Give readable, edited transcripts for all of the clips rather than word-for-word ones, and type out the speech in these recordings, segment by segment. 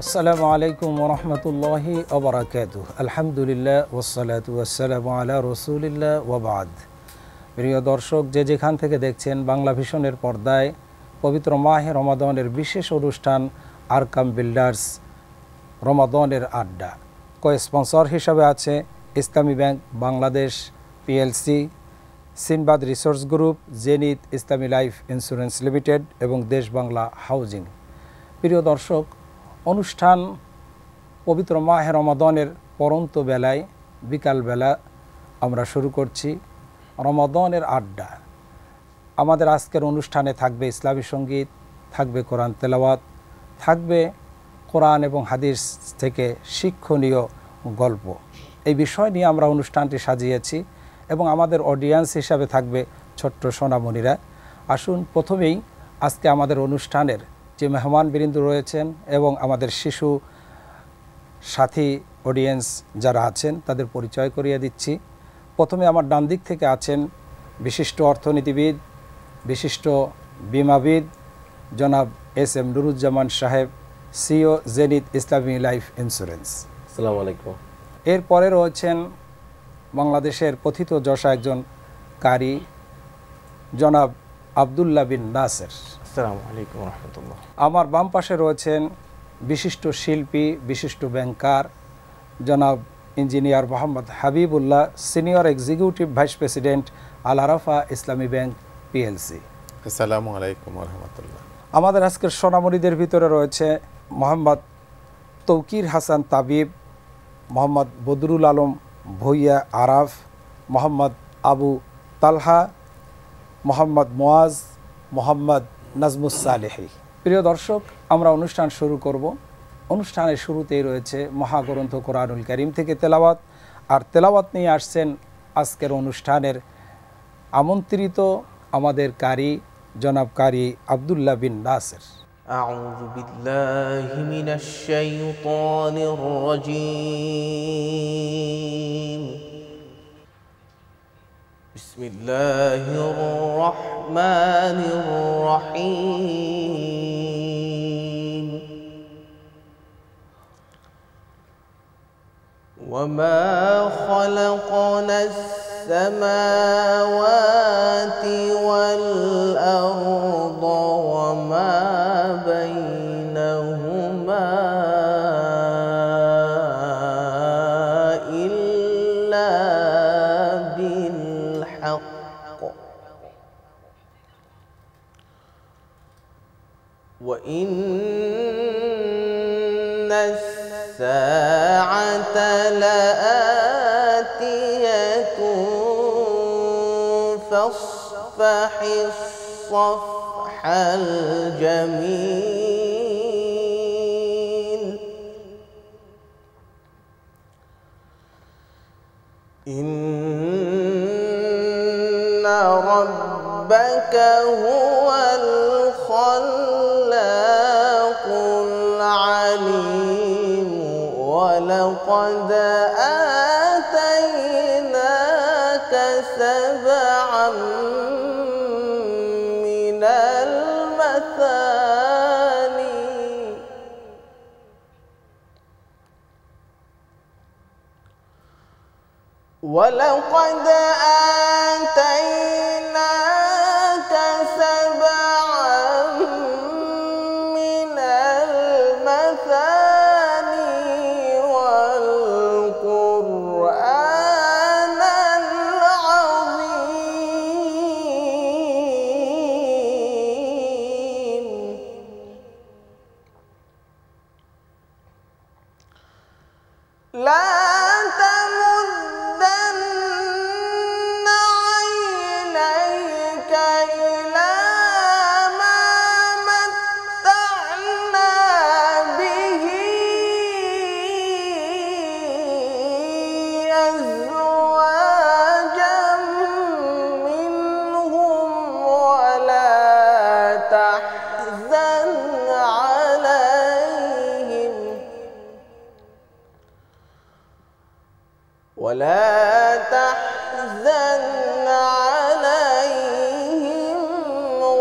আসসালামু আলাইকুম ওয়া রাহমাতুল্লাহি ওয়া বারাকাতুহু। আলহামদুলিল্লাহ ওয়াসসালাতু ওয়াসসালামু আলা রাসূলিল্লাহ ওয়া বা'দ। প্রিয় দর্শক, যে যেখান থেকে দেখছেন, বাংলা ভিশনের পর্দায় পবিত্র মাহে রমাদানের বিশেষ অনুষ্ঠান আরকাম বিল্ডার্স রমাদানের আড্ডা। কো-স্পন্সর হিসাবে আছে ইসলামী bank Bangladesh PLC, Sinbad resource group, Zenit ইসলামী লাইফ ইন্স্যুরেন্স লিমিটেড এবং দেশ বাংলা হাউজিং। প্রিয় দর্শক, অনুষ্ঠান পবিত্র মাহে রমাদানের পরন্ত বেলায় বিকালবেলা আমরা শুরু করছি রমাদানের আড্ডা। আমাদের আজকের অনুষ্ঠানে থাকবে ইসলামী সঙ্গীত, থাকবে কোরআন তেলাওয়াত, থাকবে কোরআন এবং হাদিস থেকে শিক্ষণীয় গল্প। এই বিষয় নিয়ে আমরা অনুষ্ঠানটি সাজিয়েছি এবং আমাদের অডিয়েন্স হিসাবে থাকবে ছোট্ট সোনামণিরা। আসুন প্রথমেই আজকে আমাদের অনুষ্ঠানের যে মেহমানবৃন্দ রয়েছেন এবং আমাদের শিশু সাথী অডিয়েন্স যারা আছেন তাদের পরিচয় করিয়ে দিচ্ছি। প্রথমে আমার ডান দিক থেকে আছেন বিশিষ্ট অর্থনীতিবিদ, বিশিষ্ট বিমাবিদ জনাব এস এম নুরুজ্জামান সাহেব, সিও জেনিত ইসলামী লাইফ ইন্স্যুরেন্স। আসসালামু আলাইকুম। এরপরে রয়েছেন বাংলাদেশের কথিত যশা একজন কারি জনাব আবদুল্লাহ বিন নাসের। আসসালামু আলাইকুম ওয়া রাহমাতুল্লাহ। আমার বাম পাশে রয়েছেন বিশিষ্ট শিল্পী, বিশিষ্ট ব্যাংকার জনাব engineer Mohammad Habibullah, senior executive vice president Al Arafah Islami bank PLC. আসসালামু আলাইকুম ওয়া রাহমাতুল্লাহ। আমাদের আজকের সোনামণিদের ভিতরে রয়েছে মোহাম্মদ তৌকির হাসান তাবিব, মোহাম্মদ বদরুল আলম ভুইয়া আরাফ, মোহাম্মদ আবু তালহা, মোহাম্মদ মুয়াজ, মোহাম্মদ নাজমুস সালেহি। প্রিয় দর্শক, আমরা অনুষ্ঠান শুরু করব। অনুষ্ঠানের শুরুতেই রয়েছে মহাগ্রন্থ কোরআনুল কারীম থেকে তেলাওয়াত, আর তেলাওয়াত নিয়ে আসছেন আজকের অনুষ্ঠানের আমন্ত্রিত আমাদের কারি জনাব কারি আবদুল্লাহ বিন নাসের। আউযু বিল্লাহি মিনাশ শাইতানির রাজীম। বিসমিল্লাহির রাহমানির রাহিম। ওয়ামা খালাকনাস সামাওয়াতি ওয়াল আরদা ওয়ামা বাইনাহুমা ইল্লা বিল হক ওয়া ইন্নাস সাআতা লাআতিয়াতুন ফাসফাহিস সাফহাল জামিল। ইন্না রাব্বাকা হুয়াল খাল্লাকুল আলিম ওয়া লাকাদ আতাইনাকা সাবআম মিনাল মাসানি وَلَقَدْ آتَيْنَاكَ سَبْعًا مِنَ الْمَثَانِي وَالْقُرْآنَ الْعَظِيمَ. لا تمدن عينيك إلى ما متعنا به أزواجا منهم ولا تحزن عليهم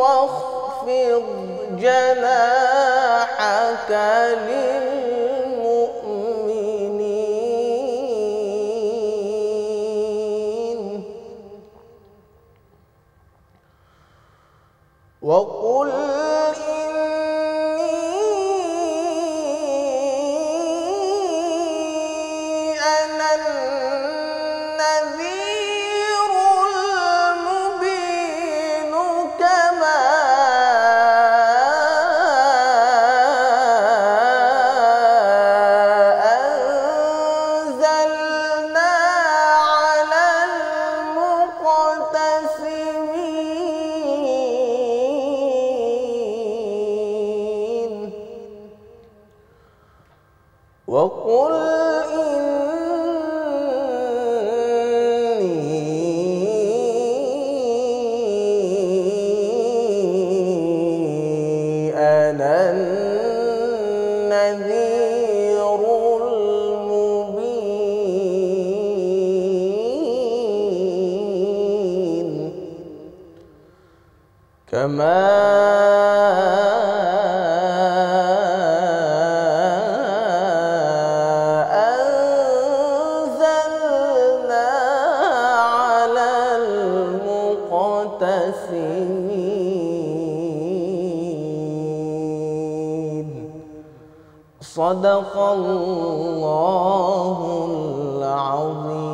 واخفض جناحك للمؤمنين. النذير المبين كما أنزلنا على المقتسمين وقل إني أنا النذير المبين كما أنزلنا على المقتسمين صدق الله العظيم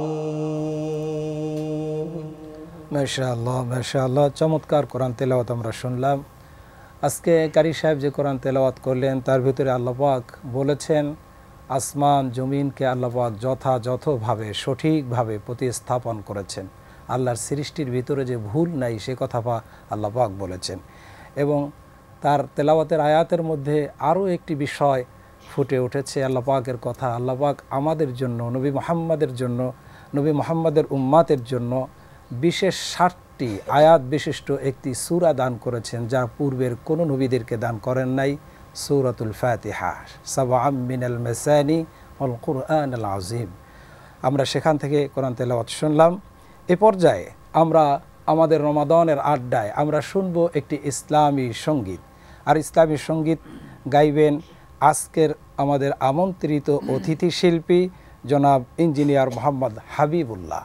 মাশাআল্লাহ মাশাআল্লাহ, চমৎকার কোরআন তেলাওয়াত আমরা শুনলাম। আজকে কারি সাহেব যে কোরআন তেলাওয়াত করলেন তার ভিতরে আল্লাহ পাক বলেছেন আসমান জমিনকে আল্লাহ পাক যথাযথভাবে সঠিকভাবে প্রতিস্থাপন করেছেন। আল্লাহর সৃষ্টির ভিতরে যে ভুল নাই সে কথা আল্লাহ পাক বলেছেন। এবং তার তেলাওয়াতের আয়াতের মধ্যে আরও একটি বিষয় ফুটে উঠেছে আল্লাহ পাকের কথা। আল্লাহ পাক আমাদের জন্য, নবী মুহাম্মাদের জন্য, নবী মুহাম্মাদের উম্মাতের জন্য বিশেষ 60টি আয়াত বিশিষ্ট একটি সূরা দান করেছেন, যা পূর্বের কোনো নবীদেরকে দান করেন নাই। সূরাতুল ফাতিহা, সাবআম মিনাল মাসানি ওয়াল কুরআনুল আযীম। আমরা সেখান থেকে কোরআন তেলাওয়াত শুনলাম। এ পর্যায়ে আমরা আমাদের রমাদানের আড্ডায় আমরা শুনব একটি ইসলামী সঙ্গীত। আর ইসলামী সঙ্গীত গাইবেন আজকের আমাদের আমন্ত্রিত অতিথি শিল্পী জনাব ইঞ্জিনিয়ার মোহাম্মদ হাবিবুল্লাহ।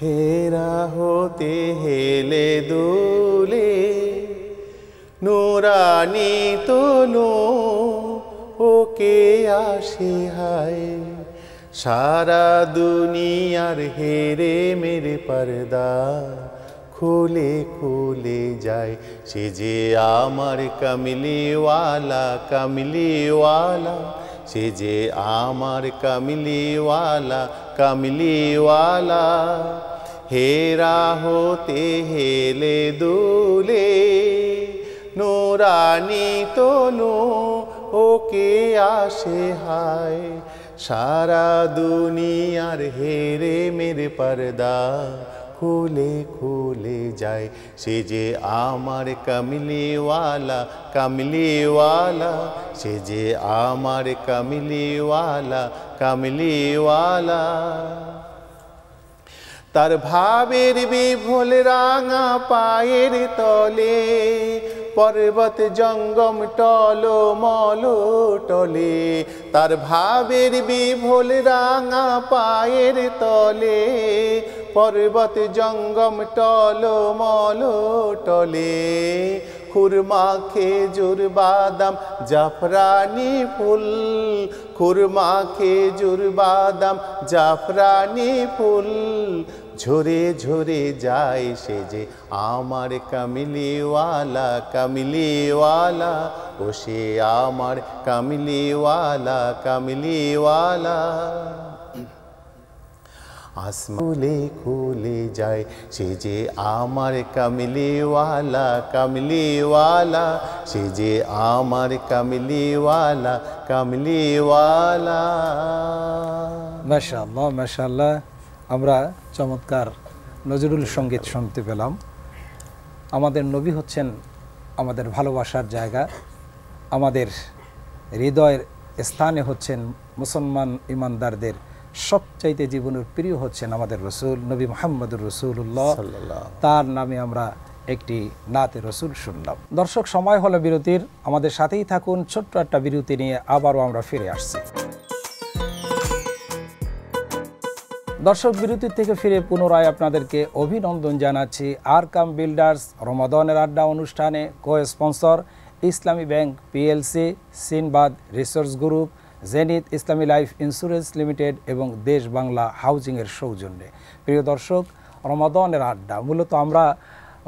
হেরা হতে হেলে দুলে নুরানি তোলো ওকে আসে হায় সারা দুনিয়ার হেরে মেরে পর্দা খুলে খুলে যায় সে যে আমার কমলিওয়ালা কমলিওয়ালা সে যে আমার কমলিওয়ালা কমলিওয়ালা হেরা হতে হেলে দুলে নুরানি তোলো ওকে আসে হায় সারা দুনিয়ার হেরে মেরে পর্দা খুলে খুলে যায় সে যে আমার কমলিওয়ালা কমলিওয়ালা সে যে আমার কমলিওয়ালা কমলিওয়ালা তার ভাবের বিভোল রাঙা পায়ের তলে পর্বত জঙ্গম টলো মলো টলে তার ভাবের বিভোল রাঙা পায়ের তলে পর্বত জঙ্গম টলো মলো টলে খুরমা খেজুর বাদাম জাফরানি ফুল খুরমা খেজুর বাদাম জাফরানি ফুল ঝরে ঝরে যায় সে যে আমার কমলিওয়ালা কমলিওয়ালা ও সে আমার কমলিওয়ালা কমলিওয়ালা আসমানে খুলে যায় সে যে আমার কমলিওয়ালা কমলিওয়ালা সে যে আমার কমলিওয়ালা কমলিওয়ালা। মাশাআল্লাহ মাশাআল্লাহ, আমরা চমৎকার নজরুল সঙ্গীত শুনতে পেলাম। আমাদের নবী হচ্ছেন আমাদের ভালোবাসার জায়গা, আমাদের হৃদয়ের স্থানে হচ্ছেন মুসলমান ইমানদারদের সবচাইতে জীবনের প্রিয় হচ্ছেন আমাদের রসুল নবী মুহাম্মদুর রাসূলুল্লাহ। তার নামে আমরা একটি নাতে রসুল শুনলাম। দর্শক, সময় হলো বিরতির, আমাদের সাথেই থাকুন। ছোট্ট একটা বিরতি নিয়ে আবারও আমরা ফিরে আসছি। দর্শক, বিরতির থেকে ফিরে পুনরায় আপনাদেরকে অভিনন্দন জানাচ্ছি। আরকাম বিল্ডার্স রমাদানের আড্ডা অনুষ্ঠানে কো স্পন্সর ইসলামী bank PLC, Sinbad research group, zenith ইসলামী লাইফ ইন্স্যুরেন্স লিমিটেড এবং দেশ বাংলা হাউজিংয়ের সৌজন্যে। প্রিয় দর্শক, রমাদানের আড্ডা, মূলত আমরা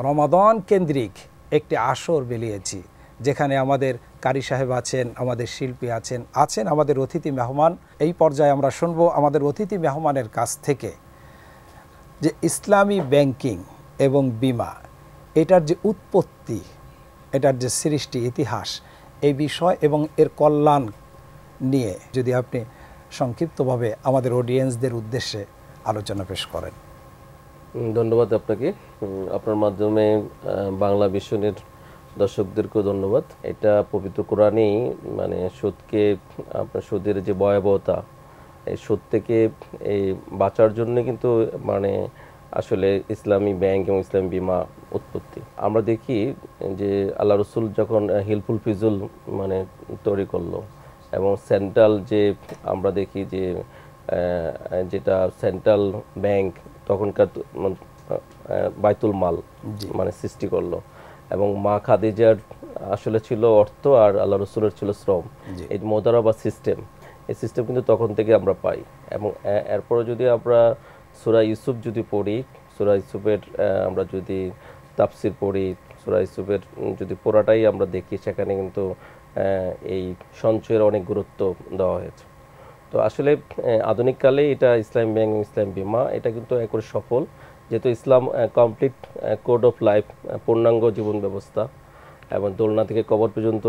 রমাদান কেন্দ্রিক একটি আসর বেরিয়েছি, যেখানে আমাদের কারি সাহেব আছেন, আমাদের শিল্পী আছেন আমাদের অতিথি মেহমান। এই পর্যায়ে আমরা শুনবো আমাদের অতিথি মেহমানের কাছ থেকে যে ইসলামী ব্যাংকিং এবং বিমা, এটার যে উৎপত্তি, এটার যে সৃষ্টি ইতিহাস, এই বিষয় এবং এর কল্যাণ নিয়ে যদি আপনি সংক্ষিপ্তভাবে আমাদের অডিয়েন্সদের উদ্দেশ্যে আলোচনা পেশ করেন। ধন্যবাদ আপনাকে। আপনার মাধ্যমে বাংলা ভিশনের দর্শকদেরকেও ধন্যবাদ। এটা পবিত্র কোরআনেই মানে সুদকে, আপনার সুদের যে ভয়াবহতা, এই সুদ থেকে এই বাঁচার জন্য কিন্তু মানে আসলে ইসলামী ব্যাংক এবং ইসলামী বিমা উৎপত্তি। আমরা দেখি যে আল্লাহ রসুল যখন হিলফুল ফিজুল মানে তৈরি করলো, এবং সেন্ট্রাল যে আমরা দেখি যে যেটা সেন্ট্রাল ব্যাংক তখনকার বাইতুল মাল মানে সৃষ্টি করলো, এবং মা খাদিজার আসলে ছিল অর্থ আর আল্লাহ রসুলের ছিল শ্রম। এই মোদারাবা সিস্টেম, এই সিস্টেম কিন্তু তখন থেকে আমরা পাই। এবং এরপরে যদি আমরা সূরা ইউসুফ যদি পড়ি, সূরা ইউসুফের আমরা যদি তাফসির পড়ি, সূরা ইউসুফের যদি পড়াটাই আমরা দেখি, সেখানে কিন্তু এই সঞ্চয়ের অনেক গুরুত্ব দেওয়া হয়েছে। তো আসলে আধুনিক কালে এটা ইসলাম ব্যাংক, ইসলাম বিমা, এটা কিন্তু একবারে সফল, যেহেতু ইসলাম কমপ্লিট কোড অফ লাইফ, পূর্ণাঙ্গ জীবন ব্যবস্থা, এবং দোলনা থেকে কবর পর্যন্ত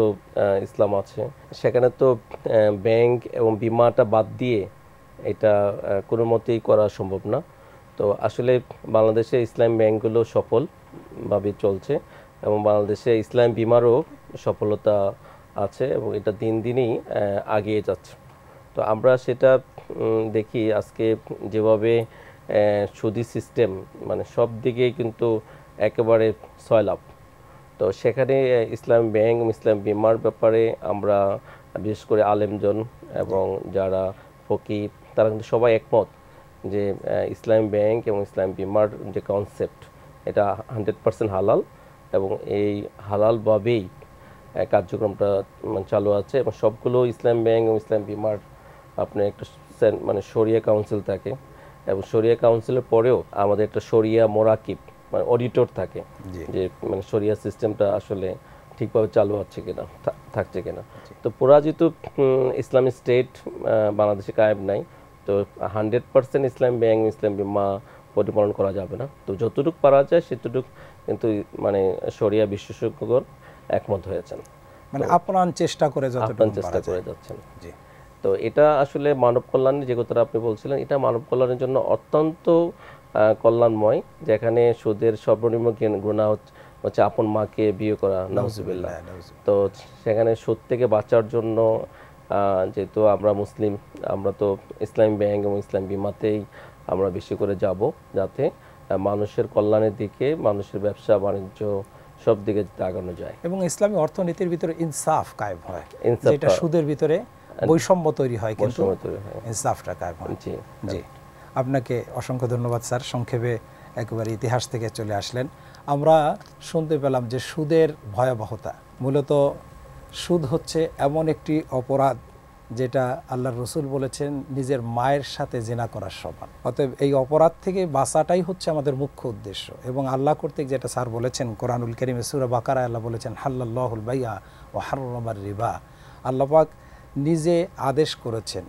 ইসলাম আছে। সেখানে তো ব্যাংক এবং বিমাটা বাদ দিয়ে এটা কোনো মতেই করা সম্ভব না। তো আসলে বাংলাদেশে ইসলাম ব্যাংকগুলো সফলভাবে চলছে, এবং বাংলাদেশে ইসলাম বিমারও সফলতা আছে, এবং এটা দিন দিনই এগিয়ে যাচ্ছে। তো আমরা সেটা দেখি আজকে যেভাবে সুদি সিস্টেম মানে সব দিকেই কিন্তু একেবারে সয়লাভ। তো সেখানে ইসলাম ব্যাংক, ইসলাম বিমার ব্যাপারে আমরা বিশেষ করে আলেমজন এবং যারা ফকিহ, তারা কিন্তু সবাই একমত যে ইসলাম ব্যাংক এবং ইসলাম বিমার যে কনসেপ্ট, এটা 100% হালাল, এবং এই হালালভাবেই কার্যক্রমটা চালু আছে। এবং সবগুলো ইসলাম ব্যাংক এবং ইসলাম বিমার আপনার একটা মানে শরিয়া কাউন্সিল থাকে, এবং শরিয়া কাউন্সিলের পরেও আমাদের একটা শরিয়া মোরাকিব মানে অডিটর থাকে, যে মানে শরিয়া সিস্টেমটা আসলে ঠিকভাবে চালু হচ্ছে কিনা, থাকছে কিনা। তো পরাজিত ইসলামিক স্টেট বাংলাদেশে কায়েম নাই। তো 100% ইসলাম ব্যাংক, ইসলাম বিমা প্রতিপালন করা যাবে না। তো যতটুকু পারা যায় সেতটুকু কিন্তু মানে শরিয়া বিশেষজ্ঞগণ একমত হয়েছেন, মানে আপ্রাণ চেষ্টা করে যাচ্ছেন। তো এটা আসলে মানব কল্যাণের যে কথাটা আপনি বলছিলেন, এটা মানব কল্যাণের জন্য অত্যন্ত কল্যাণময়, যেখানে সুদের সর্বনিম্ন গুনাহ হচ্ছে আপন মাকে বিয়ে করা, নাউজুবিল্লাহ। তো সেখানে সুদ থেকে বাঁচার জন্য যেহেতু আমরা মুসলিম, আমরা তো ইসলাম ব্যাংক এবং ইসলাম বিমাতেই আমরা বেশি করে যাব, যাতে মানুষের কল্যাণের দিকে, মানুষের ব্যবসা বাণিজ্য সব দিকে আগানো যায়, এবং ইসলামী অর্থনীতির ভিতরে ইনসাফ কায়েম হয়। যেটা সুদের ভিতরে বৈষম্য তৈরি হয়, কিন্তু ইনসাফটা কায়েম হয়। জি, আপনাকে অসংখ্য ধন্যবাদ স্যার। সংক্ষেপে একেবারে ইতিহাস থেকে চলে আসলেন। আমরা শুনতে পেলাম যে সুদের ভয়াবহতা, মূলত সুদ হচ্ছে এমন একটি অপরাধ যেটা আল্লাহর রসুল বলেছেন নিজের মায়ের সাথে জিনা করার সমান। অতএব এই অপরাধ থেকে বাঁচাটাই হচ্ছে আমাদের মুখ্য উদ্দেশ্য। এবং আল্লাহ কর্তৃক যেটা স্যার বলেছেন কোরআনুল কারীমে সূরা বাকারায় আল্লাহ বলেছেন হাল্লাল্লাহুল বাইআ ওয়া হাররামার রিবা। আল্লাহ পাক নিজে আদেশ করেছেন,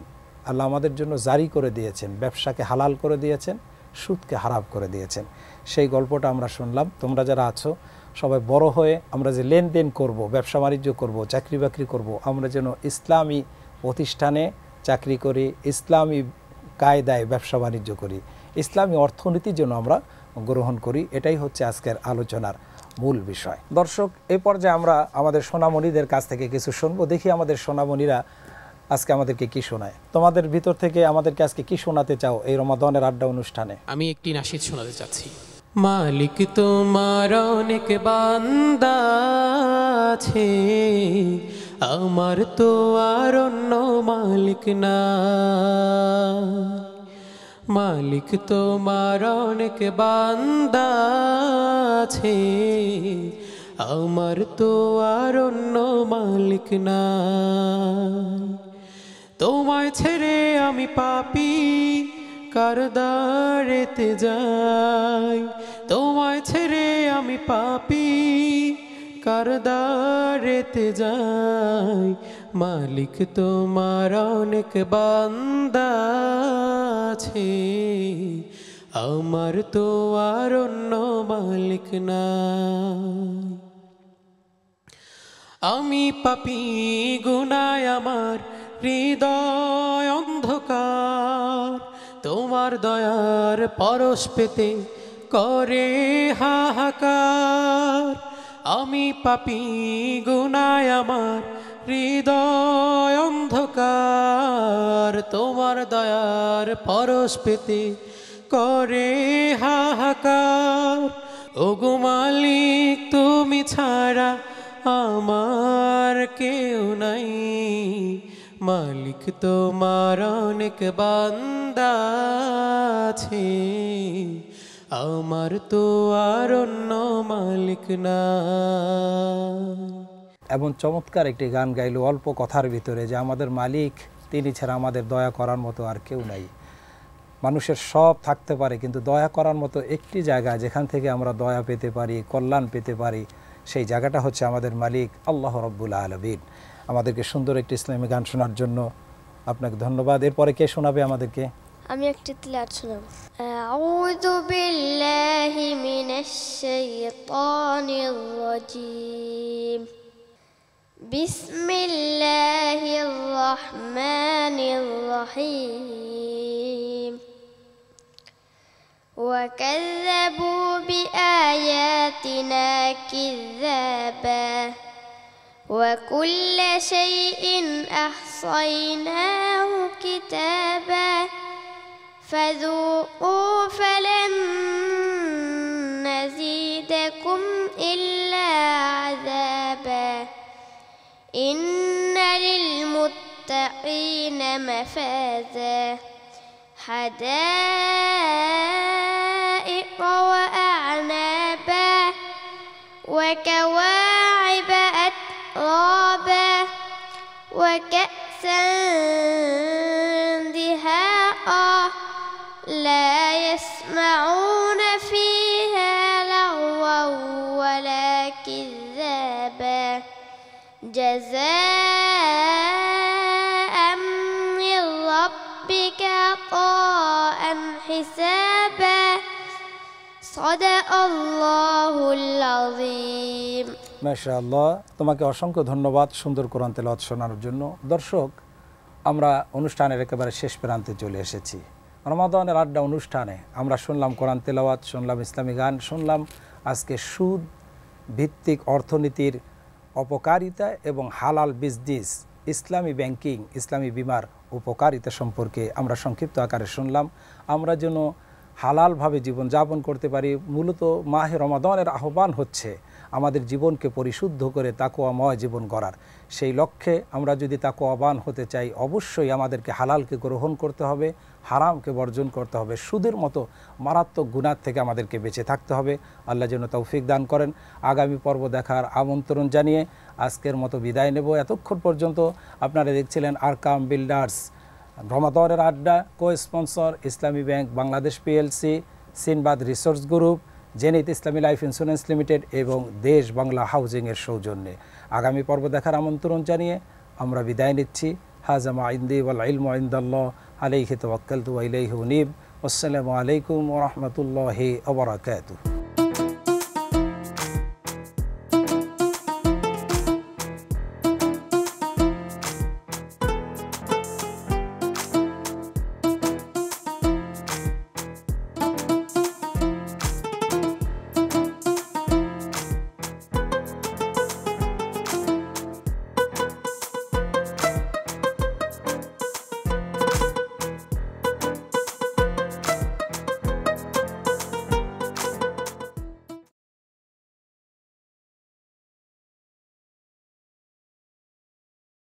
আল্লাহ আমাদের জন্য জারি করে দিয়েছেন, ব্যবসাকে হালাল করে দিয়েছেন, সুদকে হারাম করে দিয়েছেন। সেই গল্পটা আমরা শুনলাম। তোমরা যারা আছো সবাই বড় হয়ে আমরা যে লেনদেন করব, ব্যবসা বাণিজ্য করব, চাকরি বাকরি করব, আমরা যেন ইসলামী প্রতিষ্ঠানে চাকরি করি, ইসলামী কায়দায় ব্যবসা বাণিজ্য করি, ইসলামী অর্থনীতির জন্য আমরা গ্রহণ করি। এটাই হচ্ছে আজকের আলোচনার মূল বিষয়। দর্শক, এই পর্যায়ে আমরা আমাদের সোনামণিদের কাছ থেকে কিছু শুনবো। দেখি আমাদের সোনামণিরা আজকে আমাদেরকে কি শোনায়। তোমাদের ভিতর থেকে আমাদেরকে আজকে কি শোনাতে চাও এই রমাদানের আড্ডা অনুষ্ঠানে? আমি একটি নাশিদ শোনাতে চাচ্ছি। মালিক তোমার অনেক বান্দা আছে, আমার তো আর অন্য মালিক না। মালিক তোমার অনেক বান্দা আছে, আমার তো আর অন্য মালিক না। তোমায় ছেড়ে আমি পাপী কার দ্বারেতে যাই, তোমায় ছেড়ে আমি পাপী কার দ্বারেতে যাই। মালিক তোমার অনেক বান্দা আছে, আমার তো আর অন্য মালিক নাই। আমি পাপী গুনায় আমার হৃদয় অন্ধকার, তোমার দয়ার পরশ পেতে করে হাহাকার। আমি পাপী গুনায় আমার হৃদয় অন্ধকার, তোমার দয়ার পরশ পেতে করে হাহাকার। ওগো মালিক তুমি ছাড়া আমার কেউ নাই, মালিক তোমার অনেক বান্দা আছে, আমার তো আর অন্য মালিক না। এমন চমৎকার একটি গান গাইলো অল্প কথার ভিতরে যে আমাদের মালিক তিনি ছাড়া আমাদের দয়া করার মতো আর কেউ নাই। মানুষের সব থাকতে পারে কিন্তু দয়া করার মতো একটি জায়গা যেখান থেকে আমরা দয়া পেতে পারি, কল্যাণ পেতে পারি, সেই জায়গাটা হচ্ছে আমাদের মালিক আল্লাহ রাব্বুল আলামিন। আমাদেরকে সুন্দর একটি ইসলামী গান শোনার জন্য আপনাকে ধন্যবাদ। এরপরে কে শোনাবে আমাদেরকে? আমি একটি তিলাওয়াত শোনাবো। আউযু বিল্লাহি মিনাশ শাইতানির রাজীম। বিসমিল্লাহির রহমানির রহিম। وكذبوا بآياتنا كذابا وكل شيء أحصيناه كتابا فذوقوا فلن نزيدكم إلا عذابا إن للمتقين مفازا حدائق وأعنابا وكواعب أترابا وكأسا دهاقا لا يسمعون فيها لغوا ولا كذابا جزاء من ربك عطاء حسابا صدق الله العظيم। মাশাআল্লাহ, তোমাকে অসংখ্য ধন্যবাদ সুন্দর কোরআন তেলাওয়াত শোনার জন্য। দর্শক, আমরা অনুষ্ঠানের একেবারে শেষ প্রান্তে চলে এসেছি। রমাদানের আড্ডা অনুষ্ঠানে আমরা শুনলাম কোরআন তেলাওয়াত, শুনলাম ইসলামী গান, শুনলাম আজকে সুদ ভিত্তিক অর্থনীতির অপকারিতা এবং হালাল বিজনেস, ইসলামী ব্যাংকিং, ইসলামী বীমার উপকারিতা সম্পর্কে আমরা সংক্ষিপ্ত আকারে শুনলাম। আমরা যেন হালালভাবে জীবনযাপন করতে পারি। মূলত মাহে রমাদানের আহ্বান হচ্ছে আমাদের জীবনকে পরিশুদ্ধ করে তাকওয়াময় জীবন গড়ার। সেই লক্ষ্যে আমরা যদি তাকওয়াবান হতে চাই, অবশ্যই আমাদেরকে হালালকে গ্রহণ করতে হবে, হারামকে বর্জন করতে হবে, সুদের মতো মারাত্মক গুনাহ থেকে আমাদেরকে বেঁচে থাকতে হবে। আল্লাহ যেন তৌফিক দান করেন। আগামী পর্ব দেখার আমন্ত্রণ জানিয়ে আজকের মতো বিদায় নেব। এতক্ষণ পর্যন্ত আপনারা দেখছিলেন আরকাম বিল্ডার্স রমাদানের আড্ডা, কো স্পন্সর ইসলামী bank Bangladesh PLC, Sinbad resource group, Zenit ইসলামী লাইফ ইন্স্যুরেন্স লিমিটেড এবং দেশ বাংলা হাউজিংয়ের সৌজন্যে। আগামী পর্ব দেখার আমন্ত্রণ জানিয়ে আমরা বিদায় নিচ্ছি। হাজা মা ইনদি ওয়াল ইলমু ইনদাল্লাহ আলাইহি তাওয়াক্কালতু ওয়া ইলাইহি উনীব। আসসালামু আলাইকুম ওয়া রাহমাতুল্লাহি ওয়া বারাকাতুহু।